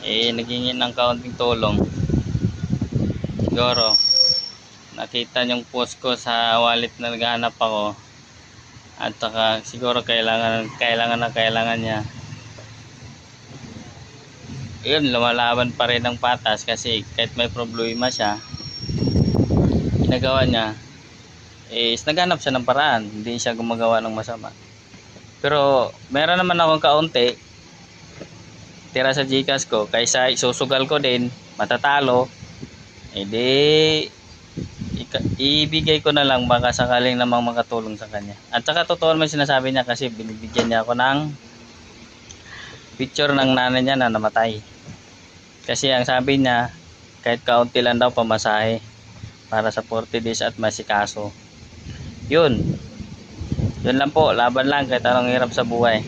nagingin ng kaunting tulong. Siguro nakita yung post ko sa wallet na naghahanap ako, at saka siguro kailangan niya. Yun, lumalaban pa rin ng patas kasi kahit may problema siya, ginagawa niya is naghanap siya ng paraan, hindi siya gumagawa ng masama. Pero meron naman akong kaunti tira sa Gcash ko, kaysa isusugal ko din matatalo, edi ibigay ko na lang, baka sakaling namang makatulong sa kanya. At saka totoo naman sinasabi niya kasi binibigyan niya ako ng picture ng nanay niya na namatay. Kasi ang sabi niya, kahit kaunti lang daw pamasahe para sa 40 days at masikaso. Yun lang po, laban lang kahit anong hirap sa buhay.